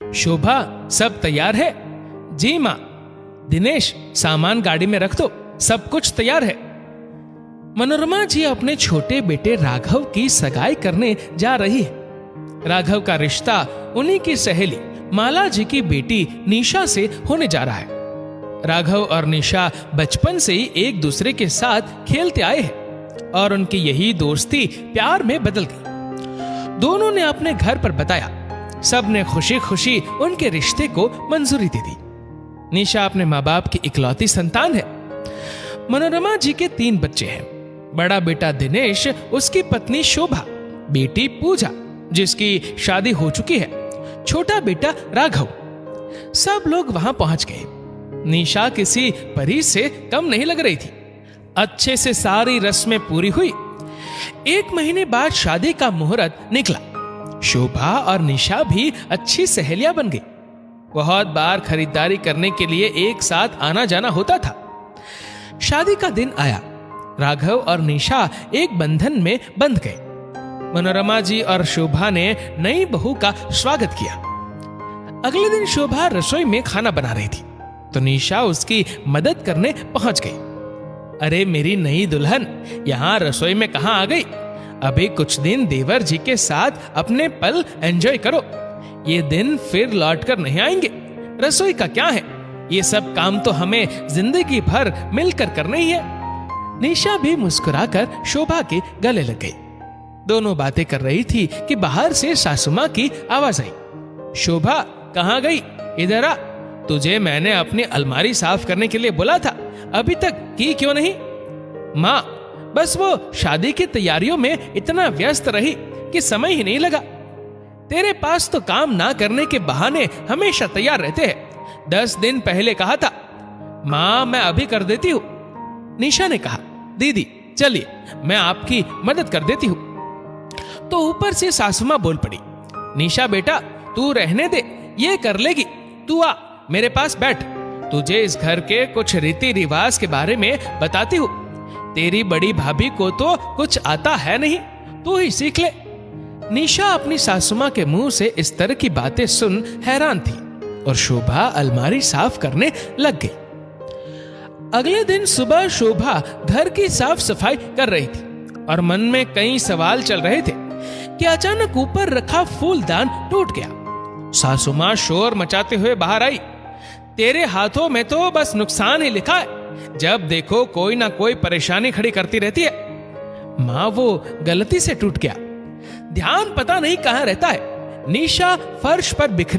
शोभा, सब तैयार है? जी माँ। दिनेश, सामान गाड़ी में रख दो, सब कुछ तैयार है। मनोरमा जी अपने छोटे बेटे राघव की सगाई करने जा रही है। राघव का रिश्ता उन्हीं की सहेली माला जी की बेटी निशा से होने जा रहा है। राघव और निशा बचपन से ही एक दूसरे के साथ खेलते आए हैं और उनकी यही दोस्ती प्यार में बदल गई। दोनों ने अपने घर पर बताया, सब ने खुशी खुशी उनके रिश्ते को मंजूरी दे दी। निशा अपने माँ बाप की इकलौती संतान है। मनोरमा जी के 3 बच्चे हैं। बड़ा बेटा दिनेश, उसकी पत्नी शोभा, बेटी पूजा जिसकी शादी हो चुकी है, छोटा बेटा राघव। सब लोग वहां पहुंच गए। निशा किसी परी से कम नहीं लग रही थी। अच्छे से सारी रस्में पूरी हुई। 1 महीने बाद शादी का मुहूर्त निकला। शोभा और निशा भी अच्छी सहेलियां बन गई। बहुत बार खरीदारी करने के लिए एक साथ आना जाना होता था। शादी का दिन आया। राघव और निशा एक बंधन में बंध गए। मनोरमा जी और शोभा ने नई बहू का स्वागत किया। अगले दिन शोभा रसोई में खाना बना रही थी तो निशा उसकी मदद करने पहुंच गई। अरे मेरी नई दुल्हन, यहाँ रसोई में कहाँ आ गई? अभी कुछ दिन देवर जी के साथ अपने पल एंजॉय करो। ये दिन फिर लौटकर नहीं आएंगे। रसोई का क्या है, ये सब काम तो हमें जिंदगी भर मिलकर करने ही है। निशा भी मुस्कुराकर शोभा के गले लग गई। दोनों बातें कर रही थी कि बाहर से सासू माँ की आवाज आई। शोभा, कहाँ गई? इधर आ। तुझे मैंने अपनी अलमारी साफ करने के लिए बोला था, अभी तक की क्यों नहीं? माँ, बस वो शादी की तैयारियों में इतना व्यस्त रही कि समय ही नहीं लगा। तेरे पास तो काम ना करने के बहाने हमेशा तैयार रहते हैं। 10 दिन पहले कहा था। माँ, मैं अभी कर देती हूँ। निशा ने कहा। दीदी चलिए, मैं आपकी मदद कर देती हूँ। तो ऊपर से सासू माँ बोल पड़ी, निशा बेटा, तू रहने दे, ये कर लेगी। तू आ, मेरे पास बैठ। तुझे इस घर के कुछ रीति रिवाज के बारे में बताती हूँ। तेरी बड़ी भाभी को तो कुछ आता है नहीं, तू ही सीख ले। निशा अपनी सासू माँ के मुंह से इस तरह की बातें सुन हैरान थी और शोभा अलमारी साफ करने लग गई। अगले दिन सुबह शोभा घर की साफ सफाई कर रही थी और मन में कई सवाल चल रहे थे कि अचानक ऊपर रखा फूलदान टूट गया। सासू माँ शोर मचाते हुए बाहर आई। तेरे हाथों में तो बस नुकसान ही लिखा है, जब देखो कोई ना कोई परेशानी खड़ी करती रहती है। माँ, वो गलती से टूट गया, ध्यान पता नहीं कहाँ रहता है। निशा फर्श पर बिखरे